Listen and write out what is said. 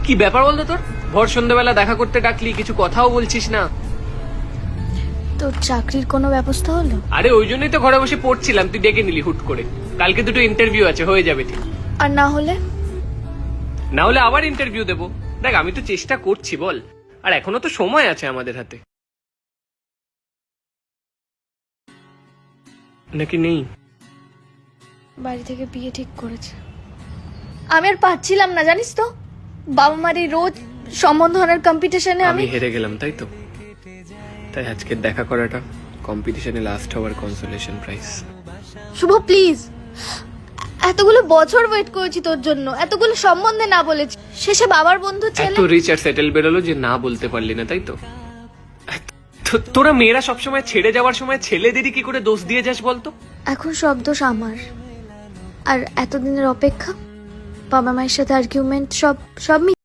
কি ব্যাপার বলতো তোর? ভোর সন্ধ্যাবেলা দেখা করতে ডাকলি, কিছু কথাও বলছিস না। তোর চাকরির কোনো ব্যবস্থা হলো? আরে ওই জন্যই তো ঘরে বসে পড়ছিলাম, তুই ডেকে নিলি হুট করে। কালকে দুটো ইন্টারভিউ আছে, হয়ে যাবে ঠিক। আর না হলে? না হলে আবার ইন্টারভিউ দেবো। দেখ আমি তো চেষ্টা করছি বল, আর এখনো তো সময় আছে আমাদের হাতে। নাকি নেই? বাড়ি থেকে বিয়ে ঠিক করেছে। আমি আর পাচ্ছিলাম না, জানিস তো, বাবা মার এই রোজ সম্বন্ধ আনার কম্পিটিশনে আমি আমি হেরে গেলাম, তাই তো? তাই আজকের দেখা করাটা কম্পিটিশনে লাস্ট হওয়ার কনসোলেশন প্রাইজ। শুভ প্লিজ, এতগুলো বছর ওয়েট করেছি তোর জন্য, এতগুলো সম্বন্ধে না বলেছি, শেষে বাবার বন্ধু ছেলে। এত রিচ আর সেটেল বেরোলো যে না বলতে পারলি না, তাই তো? তোরা মেয়েরা সবসময় ছেড়ে যাওয়ার সময় ছেলেদেরই কি করে দোষ দিয়ে যাস বলতো? এখন সব দোষ আমার, আর এতদিনের অপেক্ষা, বাবা মায়ের সাথে আর্গুমেন্ট, সব সব